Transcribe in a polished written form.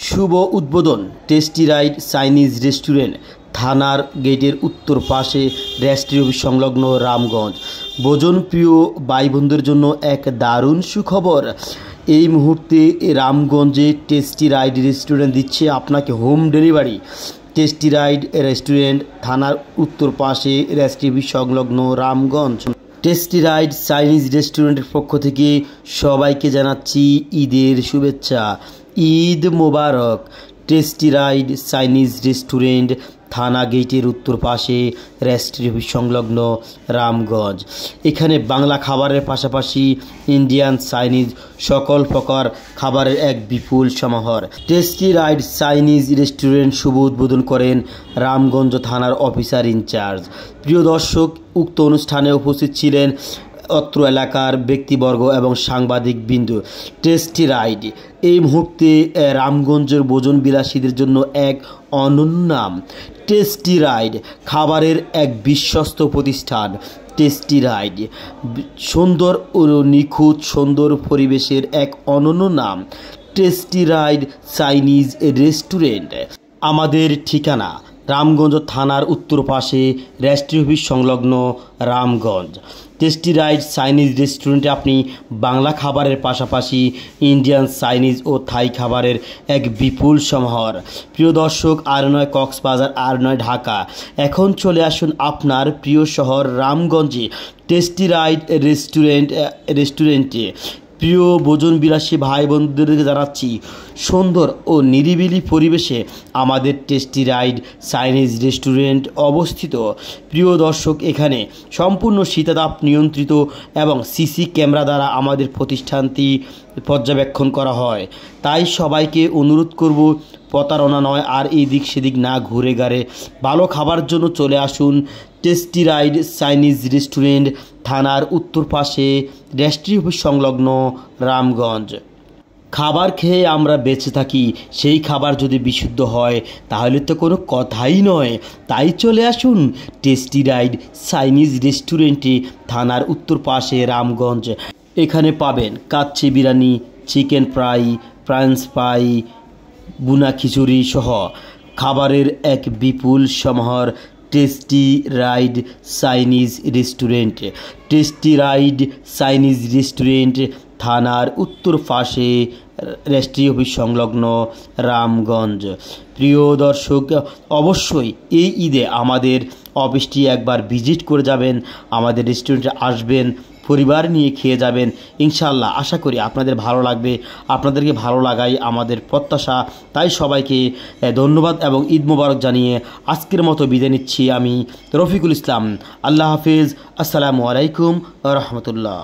শুভ উদ্বোধন tasty ride Chinese restaurant থানার গেটের উত্তর পাশে রাষ্ট্রীয় অফিস সংলগ্ন রামগঞ্জ। ভোজনপ্রিয় ভাই বোনদের জন্য এক দারুণ সুখবর। এই মুহূর্তে রামগঞ্জে টেস্টি রাইড রেস্টুরেন্ট দিচ্ছে আপনাকে home delivery. Tasty ride restaurant থানার উত্তর পাশে রাষ্ট্রীয় অফিস সংলগ্ন রামগঞ্জ। টেস্টি রাইড চাইনিজ রেস্টুরেন্টের পক্ষ থেকে সবাইকে জানাচ্ছি ঈদের শুভেচ্ছা। ঈদ মোবারক। টেস্টি রাইড চাইনিজ রেস্টুরেন্ট থানা গেটের উত্তর পাশে রাষ্ট্রীয় অফিস সংলগ্ন রামগঞ্জ। এখানে বাংলা খাবারের পাশাপাশি ইন্ডিয়ান চাইনিজ সকল প্রকার খাবারের এক বিপুল সমাহার। টেস্টি রাইড চাইনিজ রেস্টুরেন্ট শুভ উদ্বোধন করেন রামগঞ্জ থানার অফিসার ইনচার্জ। প্রিয় দর্শক, উক্ত অনুষ্ঠানে উপস্থিত ছিলেন অত্র এলাকার ব্যক্তিবর্গ এবং সাংবাদিক বিন্দু। টেস্টি রাইড এই মুহূর্তে রামগঞ্জের ভোজন বিলাসীদের জন্য এক অনন্য নাম। টেস্টি রাইড খাবারের এক বিশ্বস্ত প্রতিষ্ঠান। টেস্টি রাইড সুন্দর ও নিখুঁত সুন্দর পরিবেশের এক অনন্য নাম। Tasty ride Chinese restaurant. আমাদের ঠিকানা রামগঞ্জ থানার উত্তর পাশে রাষ্ট্রীয় অফিস সংলগ্ন রামগঞ্জ। টেস্টি রাইড চাইনিজ রেস্টুরেন্টে আপনি বাংলা খাবারের পাশাপাশি ইন্ডিয়ান চাইনিজ ও থাই খাবারের এক বিপুল সমাহার। প্রিয় দর্শক, R9 কক্সবাজার, R9 ঢাকা। এখন চলে আসুন আপনার প্রিয় শহর রামগঞ্জে টেস্টি রাইড রেস্টুরেন্টে। প্রিয় ভোজন বিলাসী ভাই বোনদেরকে জানাচ্ছি সুন্দর ও নিরিবিলি পরিবেশে আমাদের টেস্টি রাইড চাইনিজ রেস্টুরেন্ট অবস্থিত। প্রিয় দর্শক, এখানে সম্পূর্ণ শীতাতাপ নিয়ন্ত্রিত এবং সিসি ক্যামেরা দ্বারা আমাদের প্রতিষ্ঠানটি পর্যবেক্ষণ করা হয়। তাই সবাইকে অনুরোধ করব, প্রতারণা নয় আর এই দিক সেদিক না ঘুরে গাড়ে ভালো খাবার জন্য চলে আসুন টেস্টি রাইড চাইনিজ রেস্টুরেন্ট থানার উত্তর পাশে রাষ্ট্রীয় অফিস সংলগ্ন রামগঞ্জ। খাবার খেয়ে আমরা বেঁচে থাকি, সেই খাবার যদি বিশুদ্ধ হয় তাহলে তো কোনো কথাই নয়। তাই চলে আসুন টেস্টি রাইড চাইনিজ রেস্টুরেন্টে থানার উত্তর পাশে রামগঞ্জ। এখানে পাবেন kacchi biryani, chicken fry, prawns fry, বুনা খিচুড়ি সহ খাবারের এক বিপুল সমাহার। Tasty ride Chinese restaurant. Tasty ride Chinese restaurant থানার উত্তর পাশে রাষ্ট্রীয় অফিস সংলগ্ন রামগঞ্জ। প্রিয় দর্শক, অবশ্যই এই ঈদে আমাদের অফিসটি একবার ভিজিট করে যাবেন, আমাদের রেস্টুরেন্টে আসবেন, পরিবার নিয়ে খেয়ে যাবেন। ইনশাআল্লাহ আশা করি আপনাদের ভালো লাগবে। আপনাদেরকে ভালো লাগাই আমাদের প্রত্যাশা। তাই সবাইকে ধন্যবাদ এবং ঈদ মোবারক জানিয়ে আজকের মতো বিদায় নিচ্ছি আমি রফিকুল ইসলাম। আল্লাহ হাফিজ। আসসালামু আলাইকুম ওয়া রাহমাতুল্লাহ।